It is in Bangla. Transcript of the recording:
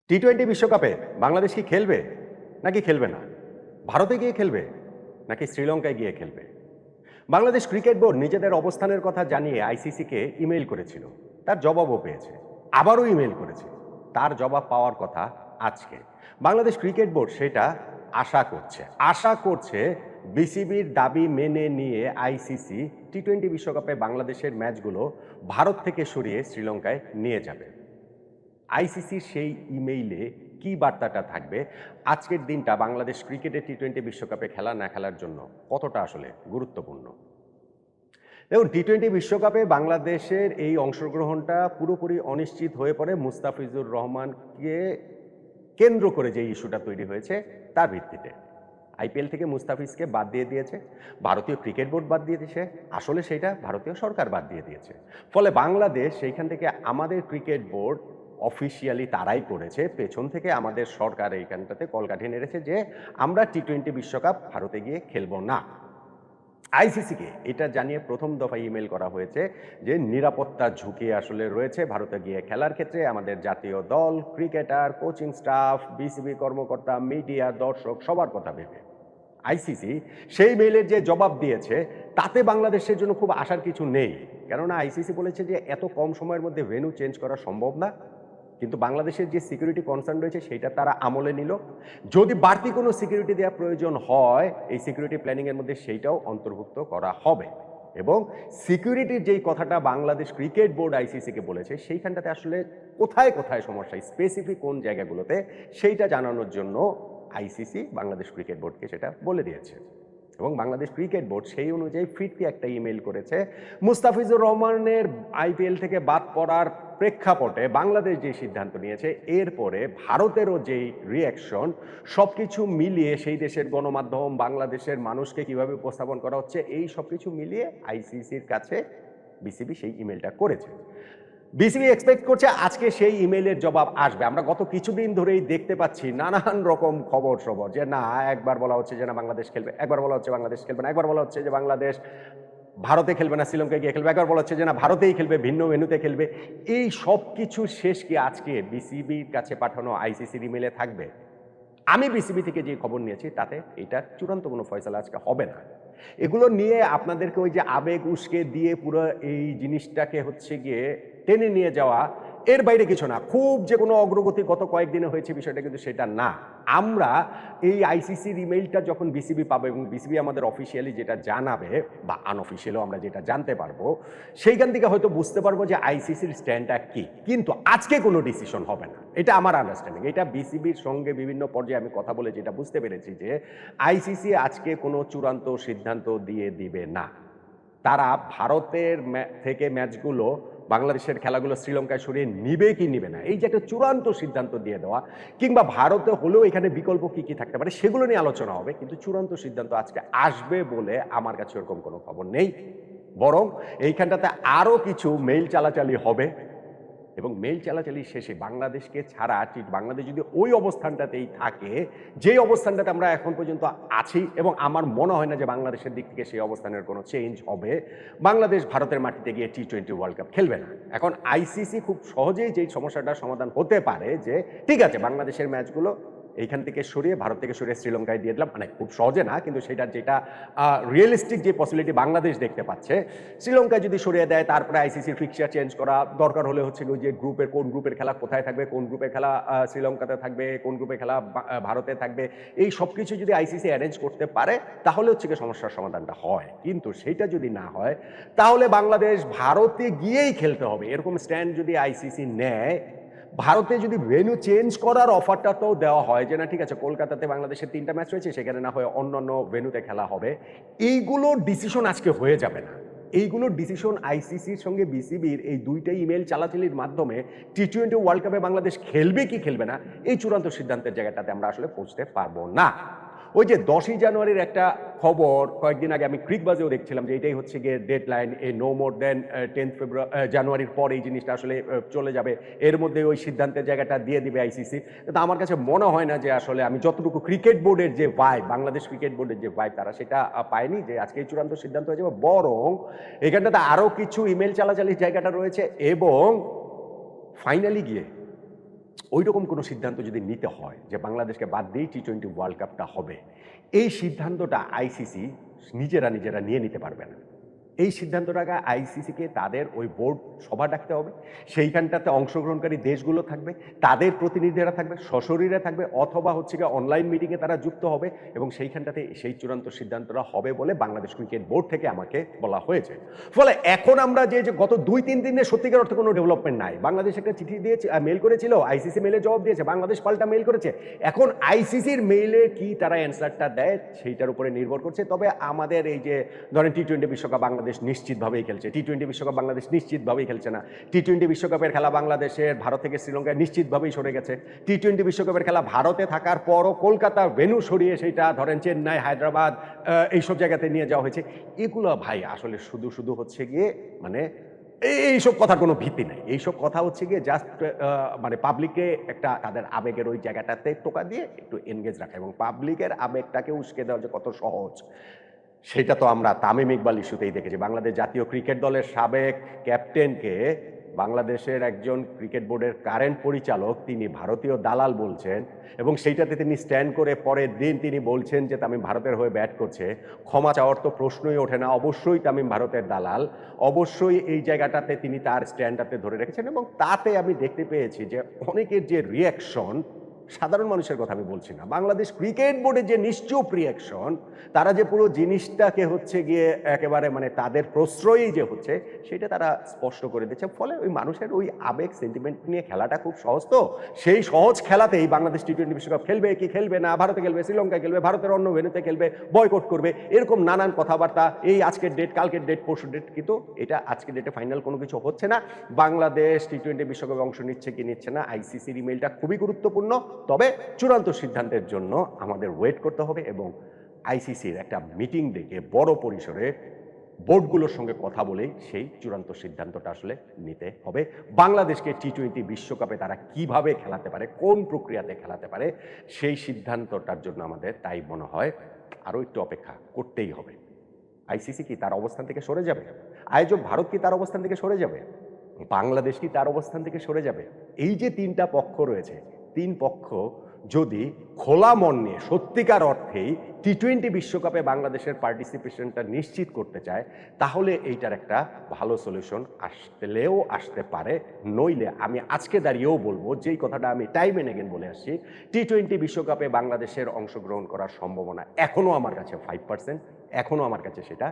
টি-20 বিশ্বকাপে বাংলাদেশ কি খেলবে নাকি খেলবে না? ভারতে গিয়ে খেলবে নাকি শ্রীলঙ্কায় গিয়ে খেলবে? বাংলাদেশ ক্রিকেট বোর্ড নিজেদের অবস্থানের কথা জানিয়ে আইসিসিকে ইমেইল করেছিল। তার জবাবও পেয়েছে। আবারও ইমেইল করেছে। তার জবাব পাওয়ার কথা আজকে। বাংলাদেশ ক্রিকেট বোর্ড সেটা আশা করছে বিসিবির দাবি মেনে নিয়ে আইসিসি টি-20 বিশ্বকাপে বাংলাদেশের ম্যাচগুলো ভারত থেকে সরিয়ে শ্রীলঙ্কায় নিয়ে যাবে। আইসিসির সেই ইমেইলে কি বার্তাটা থাকবে? আজকের দিনটা বাংলাদেশ ক্রিকেটের টি-20 বিশ্বকাপে খেলা না খেলার জন্য কতটা আসলে গুরুত্বপূর্ণ? দেখুন, টি-20 বিশ্বকাপে বাংলাদেশের এই অংশগ্রহণটা পুরোপুরি অনিশ্চিত হয়ে পড়ে মুস্তাফিজুর রহমানকে কেন্দ্র করে যে ইস্যুটা তৈরি হয়েছে তার ভিত্তিতে। আইপিএল থেকে মুস্তাফিজকে বাদ দিয়ে দিয়েছে, ভারতীয় ক্রিকেট বোর্ড বাদ দিয়ে দিয়েছে, আসলে সেইটা ভারতীয় সরকার বাদ দিয়ে দিয়েছে। ফলে বাংলাদেশ সেইখান থেকে আমাদের ক্রিকেট বোর্ড অফিসিয়ালি তারাই করেছে, পেছন থেকে আমাদের সরকার এইখানটাতে কলকাঠি নেড়েছে যে আমরা টি-20 বিশ্বকাপ ভারতে গিয়ে খেলবো না। আইসিসিকে এটা জানিয়ে প্রথম দফায় ইমেল করা হয়েছে যে নিরাপত্তা ঝুঁকি আসলে রয়েছে ভারতে গিয়ে খেলার ক্ষেত্রে। আমাদের জাতীয় দল, ক্রিকেটার, কোচিং স্টাফ, বিসিবি কর্মকর্তা, মিডিয়া, দর্শক সবার কথা ভেবে আইসিসি সেই মেইলের যে জবাব দিয়েছে তাতে বাংলাদেশের জন্য খুব আশার কিছু নেই। কেননা আইসিসি বলেছে যে এত কম সময়ের মধ্যে ভেন্যু চেঞ্জ করা সম্ভব না, কিন্তু বাংলাদেশের যে সিকিউরিটি কনসার্ন রয়েছে সেইটা তারা আমলে নিল। যদি বাড়তি কোনো সিকিউরিটি দেওয়া প্রয়োজন হয় এই সিকিউরিটি প্ল্যানিংয়ের মধ্যে সেইটাও অন্তর্ভুক্ত করা হবে। এবং সিকিউরিটির যেই কথাটা বাংলাদেশ ক্রিকেট বোর্ড আইসিসিকে বলেছে সেইখানটাতে আসলে কোথায় কোথায় সমস্যা, স্পেসিফিক কোন জায়গাগুলোতে সেইটা জানানোর জন্য আইসিসি বাংলাদেশ ক্রিকেট বোর্ডকে সেটা বলে দিয়েছে। এবং বাংলাদেশ ক্রিকেট বোর্ড সেই অনুযায়ী ফিরতি একটা ইমেল করেছে। মুস্তাফিজুর রহমানের আইপিএল থেকে বাদ পড়ার প্রেক্ষাপটে বাংলাদেশ যে সিদ্ধান্ত নিয়েছে এরপরে ভারতেরও যেই রিয়াকশন, সব কিছু মিলিয়ে সেই দেশের গণমাধ্যম, বাংলাদেশের মানুষকে কিভাবে উপস্থাপন করা হচ্ছে, এই সব কিছু মিলিয়ে আইসিসির কাছে বিসিবি সেই ইমেলটা করেছে। বিসিবি এক্সপেক্ট করছে আজকে সেই ইমেইলের জবাব আসবে। আমরা গত কিছুদিন ধরেই দেখতে পাচ্ছি নানান রকম খবর সবর যে না, একবার বলা হচ্ছে যে না বাংলাদেশ খেলবে, একবার বলা হচ্ছে বাংলাদেশ খেলবে না, একবার বলা হচ্ছে যে বাংলাদেশ ভারতে খেলবে না, শ্রীলঙ্কায় গিয়ে খেলবে, একবার বলা হচ্ছে যে না ভারতেই খেলবে, ভিন্ন ভেন্যুতে খেলবে। এই সব কিছু শেষ কি আজকে বিসিবির কাছে পাঠানো আইসিসির ইমেইলে থাকবে? আমি বিসিবি থেকে যে খবর নিয়েছি তাতে এটা চূড়ান্ত কোনো ফয়সালা আজকে হবে না। এগুলো নিয়ে আপনাদেরকে ওই যে আবেগ উস্কে দিয়ে পুরো এই জিনিসটাকে হচ্ছে গিয়ে টেনে নিয়ে যাওয়া, এর বাইরে কিছু না। খুব যে কোনো অগ্রগতি গত কয়েকদিনে হয়েছে বিষয়টা কিন্তু সেটা না। আমরা এই আইসিসির ইমেইলটা যখন বিসিবি পাবো এবং বিসিবি আমাদের অফিসিয়ালি যেটা জানাবে বা আনঅফিসিয়ালও আমরা যেটা জানতে পারবো, সেইখান থেকে হয়তো বুঝতে পারবো যে আইসিসির স্ট্যান্ডটা কি। কিন্তু আজকে কোনো ডিসিশন হবে না, এটা আমার আন্ডারস্ট্যান্ডিং। এটা বিসিবির সঙ্গে বিভিন্ন পর্যায়ে আমি কথা বলে যেটা বুঝতে পেরেছি যে আইসিসি আজকে কোনো চূড়ান্ত সিদ্ধান্ত দিয়ে দিবে না। তারা ভারতের থেকে ম্যাচগুলো, বাংলাদেশের খেলাগুলো শ্রীলঙ্কায় সরিয়ে নিবে কি নিবে না, এই যে একটা চূড়ান্ত সিদ্ধান্ত দিয়ে দেওয়া, কিংবা ভারতে হলেও এখানে বিকল্প কি কি থাকতে পারে সেগুলো নিয়ে আলোচনা হবে, কিন্তু চূড়ান্ত সিদ্ধান্ত আজকে আসবে বলে আমার কাছে ওরকম কোনো খবর নেই। বরং এইখানটাতে আরও কিছু মেইল চালাচালি হবে এবং মেইল চালাচালি শেষে বাংলাদেশকে ছাড়া বাংলাদেশ যদি ওই অবস্থানটাতেই থাকে, যেই অবস্থানটাতে আমরা এখন পর্যন্ত আছি, এবং আমার মনে হয় না যে বাংলাদেশের দিক থেকে সেই অবস্থানের কোনো চেঞ্জ হবে, বাংলাদেশ ভারতের মাটিতে গিয়ে টি-20 ওয়ার্ল্ড কাপ খেলবে না। এখন আইসিসি খুব সহজেই যেই সমস্যাটার সমাধান হতে পারে যে ঠিক আছে বাংলাদেশের ম্যাচগুলো এইখান থেকে সরিয়ে, ভারত থেকে সরিয়ে শ্রীলঙ্কায় দিয়ে দিলাম, মানে খুব সহজে না, কিন্তু সেটার যেটা রিয়েলিস্টিক যে পসিবিলিটি বাংলাদেশ দেখতে পাচ্ছে, শ্রীলঙ্কায় যদি সরিয়ে দেয় তারপরে আইসিসির ফিক্সচার চেঞ্জ করা দরকার হলে হচ্ছে যে গ্রুপের কোন গ্রুপের খেলা কোথায় থাকবে, কোন গ্রুপের খেলা শ্রীলঙ্কাতে থাকবে, কোন গ্রুপের খেলা ভারতে থাকবে, এই সব কিছু যদি আইসিসি অ্যারেঞ্জ করতে পারে তাহলে হচ্ছে গিয়ে সমস্যার সমাধানটা হয়। কিন্তু সেটা যদি না হয় তাহলে বাংলাদেশ ভারতে গিয়েই খেলতে হবে, এরকম স্ট্যান্ড যদি আইসিসি নেয়, ভারতে যদি ভেন্যু চেঞ্জ করার অফারটা তো দেওয়া হয় যে না ঠিক আছে কলকাতাতে বাংলাদেশের 3টা ম্যাচ রয়েছে, সেখানে না হয় অন্যান্য ভেন্যুতে খেলা হবে, এইগুলোর ডিসিশন আজকে হয়ে যাবে না। এইগুলোর ডিসিশন আইসিসির সঙ্গে বিসিবির এই দুইটাই ইমেল চালাচালির মাধ্যমে টি-20 ওয়ার্ল্ড কাপে বাংলাদেশ খেলবে কি খেলবে না এই চূড়ান্ত সিদ্ধান্তের জায়গাটাতে আমরা আসলে পৌঁছতে পারবো না। ওই যে 10ই জানুয়ারির একটা খবর কয়েকদিন আগে আমি ক্রিকবাজেও দেখছিলাম যে এটাই হচ্ছে গিয়ে ডেডলাইন, এই নো মোর দেন 10 জানুয়ারির পর এই জিনিসটা আসলে চলে যাবে, এর মধ্যে ওই সিদ্ধান্তের জায়গাটা দিয়ে দিবে আইসিসি। কিন্তু আমার কাছে মনে হয় না যে আসলে আমি যতটুকু ক্রিকেট বোর্ডের যে ভাইব, বাংলাদেশ ক্রিকেট বোর্ডের যে ভাইব, তারা সেটা পায়নি যে আজকে এই চূড়ান্ত সিদ্ধান্ত হয়ে যাবে। বরং এখানটাতে আরও কিছু ইমেল চালাচালির জায়গাটা রয়েছে এবং ফাইনালি গিয়ে ওইরকম কোনো সিদ্ধান্ত যদি নিতে হয় যে বাংলাদেশকে বাদ দিয়েই টি-20 ওয়ার্ল্ড কাপটা হবে, এই সিদ্ধান্তটা আইসিসি নিজেরা নিয়ে নিতে পারবে না। এই সিদ্ধান্তটাকে আইসিসিকে তাদের ওই বোর্ড সভা ডাকতে হবে। সেইখানটাতে অংশগ্রহণকারী দেশগুলো থাকবে, তাদের প্রতিনিধিরা থাকবে, সশরীরে থাকবে, অথবা হচ্ছে গিয়ে অনলাইন মিটিংয়ে তারা যুক্ত হবে এবং সেইখানটাতে সেই চূড়ান্ত সিদ্ধান্তটা হবে বলে বাংলাদেশ ক্রিকেট বোর্ড থেকে আমাকে বলা হয়েছে। ফলে এখন আমরা যে গত 2-3 দিনে সত্যিকার অর্থে কোনো ডেভেলপমেন্ট নাই। বাংলাদেশ একটা চিঠি দিয়েছে, মেইল করেছিল, আইসিসি মেইলে জবাব দিয়েছে, বাংলাদেশ পাল্টা মেইল করেছে। এখন আইসিসির মেইলে কি তারা অ্যান্সারটা দেয় সেইটার উপরে নির্ভর করছে। তবে আমাদের এই যে ধরেন টি-20 বিশ্বকাপ বাংলাদেশ নিশ্চিতভাবেই খেলছে, টি-20 বিশ্বকাপ বাংলাদেশ নিশ্চিতভাবেই খেলছে না, টি-20 বিশ্বকাপের খেলা বাংলাদেশের ভারত থেকে শ্রীলঙ্কায় নিশ্চিতভাবেই সরে গেছে, টি-20 বিশ্বকাপের খেলা ভারতে থাকার পরও কলকাতা ভেন্যু সরিয়ে সেইটা ধরেন চেন্নাই, হায়দ্রাবাদ এইসব জায়গাতে নিয়ে যাওয়া হয়েছে। এগুলো ভাই আসলে শুধু হচ্ছে গিয়ে মানে এইসব কথার কোনো ভিত্তি নাই। এইসব কথা হচ্ছে গিয়ে জাস্ট মানে পাবলিককে একটা তাদের আবেগের ওই জায়গাটাতে টোকা দিয়ে একটু এনগেজ রাখা, এবং পাবলিকের আবেগটাকে উস্কে দেওয়া যে কত সহজ সেটা তো আমরা তামিম ইকবাল ইস্যুতেই দেখেছি। বাংলাদেশ জাতীয় ক্রিকেট দলের সাবেক ক্যাপ্টেনকে বাংলাদেশের একজন ক্রিকেট বোর্ডের কারেন্ট পরিচালক তিনি ভারতীয় দালাল বলছেন, এবং সেইটাতে তিনি স্ট্যান্ড করে পরের দিন তিনি বলছেন যে তামিম ভারতের হয়ে ব্যাট করছে। ক্ষমা চাওয়ার তো প্রশ্নই ওঠে না, অবশ্যই তামিম ভারতের দালাল, অবশ্যই এই জায়গাটাতে তিনি তার স্ট্যান্ডটাতে ধরে রেখেছেন। এবং তাতে আমি দেখতে পেয়েছি যে অনেকের যে রিয়াকশন, সাধারণ মানুষের কথা আমি বলছি না, বাংলাদেশ ক্রিকেট বোর্ডের যে নিশ্চুপ রিয়াকশন, তারা যে পুরো জিনিসটাকে হচ্ছে গিয়ে একেবারে মানে তাদের প্রশ্রয়ই যে হচ্ছে সেটা তারা স্পষ্ট করে দিচ্ছে। ফলে ওই মানুষের ওই আবেগ সেন্টিমেন্ট নিয়ে খেলাটা খুব সহজ, তো সেই সহজ খেলাতেই বাংলাদেশ টি-20 বিশ্বকাপ খেলবে কি খেলবে না, ভারতে খেলবে, শ্রীলঙ্কায় খেলবে, ভারতের অন্য ভেন্যুতে খেলবে, বয়কট করবে, এরকম নানান কথাবার্তা, এই আজকের ডেট, কালকের ডেট, পরশু ডেট, কিন্তু এটা আজকের ডেটে ফাইনাল কোনো কিছু হচ্ছে না। বাংলাদেশ টি-20 বিশ্বকাপে অংশ নিচ্ছে কি নিচ্ছে না, আইসিসির ইমেইলটা খুবই গুরুত্বপূর্ণ। তবে চূড়ান্ত সিদ্ধান্তের জন্য আমাদের ওয়েট করতে হবে এবং আইসিসির একটা মিটিং ডেকে বড় পরিসরে বোর্ডগুলোর সঙ্গে কথা বলেই সেই চূড়ান্ত সিদ্ধান্তটা আসলে নিতে হবে। বাংলাদেশকে টি-20 বিশ্বকাপে তারা কিভাবে খেলাতে পারে, কোন প্রক্রিয়াতে খেলাতে পারে, সেই সিদ্ধান্তটার জন্য আমাদের তাই মনে হয় আরও একটু অপেক্ষা করতেই হবে। আইসিসি কি তার অবস্থান থেকে সরে যাবে? আয়োজক ভারত কি তার অবস্থান থেকে সরে যাবে? বাংলাদেশ কি তার অবস্থান থেকে সরে যাবে? এই যে তিনটা পক্ষ রয়েছে, তিন পক্ষ যদি খোলা মন নিয়ে সত্যিকার অর্থেই টি-20 বিশ্বকাপে বাংলাদেশের পার্টিসিপেশনটা নিশ্চিত করতে চায়, তাহলে এইটার একটা ভালো সলিউশন আসতে পারে। নইলে আমি আজকে দাঁড়িয়েও বলবো, যেই কথাটা আমি টাইম এন্ড এগেন বলে আসছি, টি-20 বিশ্বকাপে বাংলাদেশের অংশগ্রহণ করার সম্ভাবনা এখনো আমার কাছে 5%, এখনো আমার কাছে সেটা